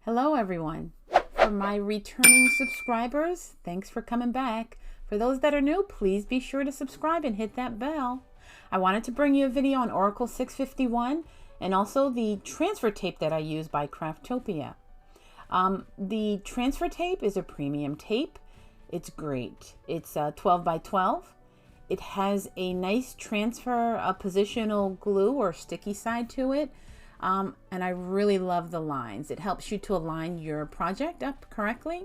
Hello everyone. For my returning subscribers, thanks for coming back. For those that are new, please be sure to subscribe and hit that bell. I wanted to bring you a video on Oracal 651 and also the transfer tape that I use by Craftopia. The transfer tape is a premium tape. It's great. It's 12 by 12. It has a nice transfer positional glue or sticky side to it. And I really love the lines. It helps you to align your project up correctly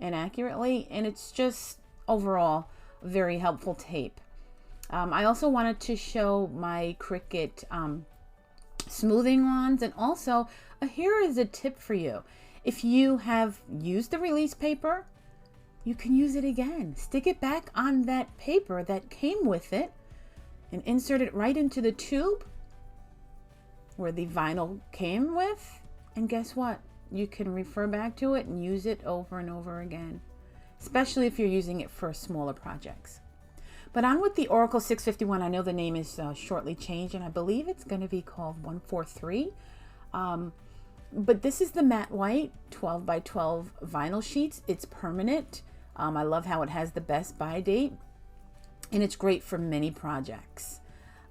and accurately, and it's just overall very helpful tape. I also wanted to show my Cricut smoothing wands, and also here is a tip for you. If you have used the release paper, you can use it again. Stick it back on that paper that came with it and insert it right into the tube where the vinyl came with, and guess what? You can refer back to it and use it over and over again, especially if you're using it for smaller projects. But on with the Oracal 651. I know the name is shortly changed, and I believe it's going to be called 143. But this is the matte white 12 by 12 vinyl sheets. It's permanent. I love how it has the best buy date, and it's great for many projects.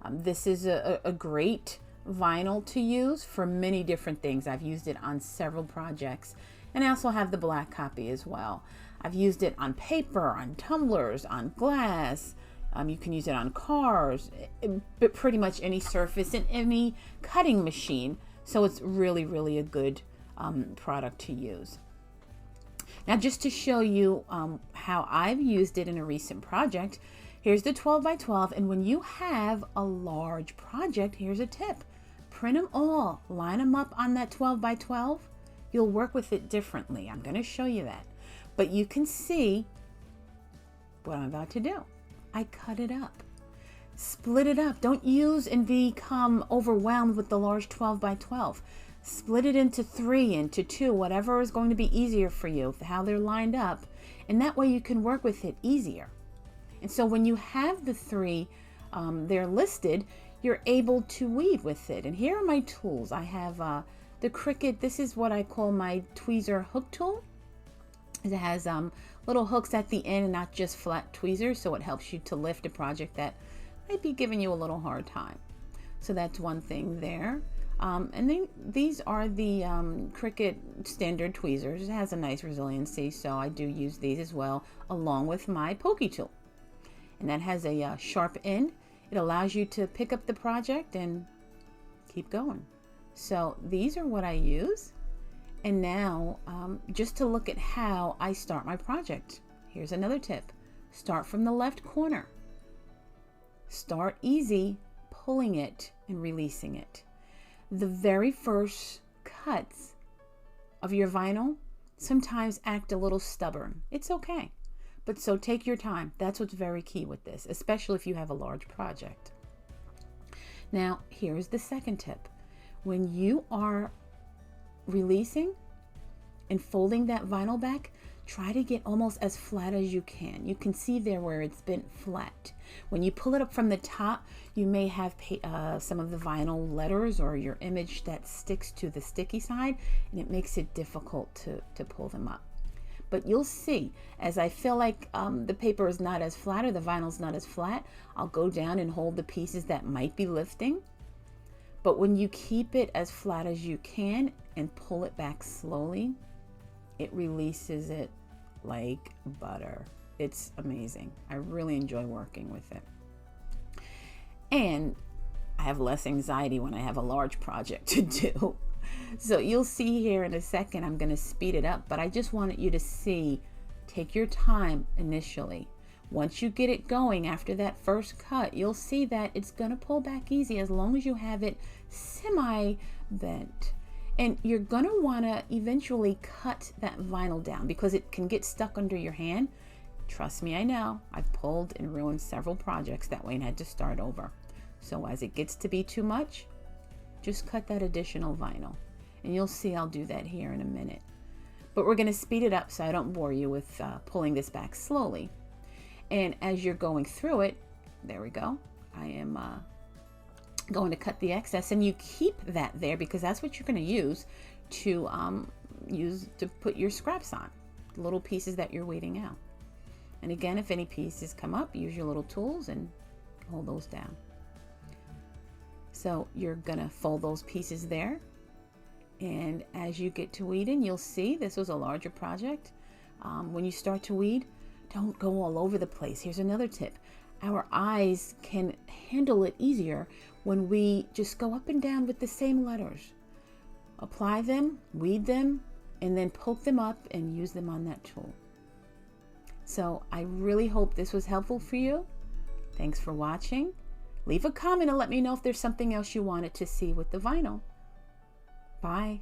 This is a great vinyl to use for many different things. I've used it on several projects, and I also have the black copy as well. I've used it on paper, on tumblers, on glass. You can use it on cars, but pretty much any surface and any cutting machine. So it's really a good product to use. Now, just to show you how I've used it in a recent project, here's the 12 by 12, and when you have a large project, here's a tip. Print them all, line them up on that 12 by 12. You'll work with it differently. I'm going to show you that. But you can see what I'm about to do. I cut it up. Split it up. Don't use and become overwhelmed with the large 12 by 12. Split it into 3, into 2, whatever is going to be easier for you, how they're lined up. And that way you can work with it easier. And so when you have the 3 they're listed, you're able to weave with it. And here are my tools. I have the Cricut. This is what I call my tweezer hook tool. It has little hooks at the end and not just flat tweezers, so it helps you to lift a project that might be giving you a little hard time. So that's one thing there. And then these are the Cricut standard tweezers. It has a nice resiliency, so I do use these as well, along with my pokey tool. And that has a sharp end. It allows you to pick up the project and keep going. So these are what I use. And now, just to look at how I start my project, here's another tip. Start from the left corner. Start easy, pulling it and releasing it. The very first cuts of your vinyl sometimes act a little stubborn. It's okay. But so take your time. That's what's very key with this, especially if you have a large project. Now, here's the second tip. When you are releasing and folding that vinyl back, try to get almost as flat as you can. You can see there where it's been flat. When you pull it up from the top, you may have some of the vinyl letters or your image that sticks to the sticky side, and it makes it difficult to pull them up. But you'll see, as I feel like the paper is not as flat or the vinyl's not as flat, I'll go down and hold the pieces that might be lifting. But when you keep it as flat as you can and pull it back slowly, it releases it like butter. It's amazing. I really enjoy working with it. And I have less anxiety when I have a large project to do. So you'll see here in a second, I'm going to speed it up, but I just wanted you to see, take your time initially. Once you get it going after that first cut, you'll see that it's going to pull back easy as long as you have it semi-bent. And you're going to want to eventually cut that vinyl down because it can get stuck under your hand. Trust me, I know. I've pulled and ruined several projects that way and had to start over. So as it gets to be too much, just cut that additional vinyl. And you'll see I'll do that here in a minute. But we're going to speed it up so I don't bore you with pulling this back slowly. And as you're going through it, there we go. I am going to cut the excess, and you keep that there because that's what you're going to use to use to put your scraps on, the little pieces that you're weeding out. And again, if any pieces come up, use your little tools and hold those down. So you're gonna fold those pieces there. And as you get to weeding, you'll see this was a larger project. When you start to weed, don't go all over the place. Here's another tip. Our eyes can handle it easier when we just go up and down with the same letters. Apply them, weed them, and then poke them up and use them on that tool. So I really hope this was helpful for you. Thanks for watching. Leave a comment and let me know if there's something else you wanted to see with the vinyl. Bye.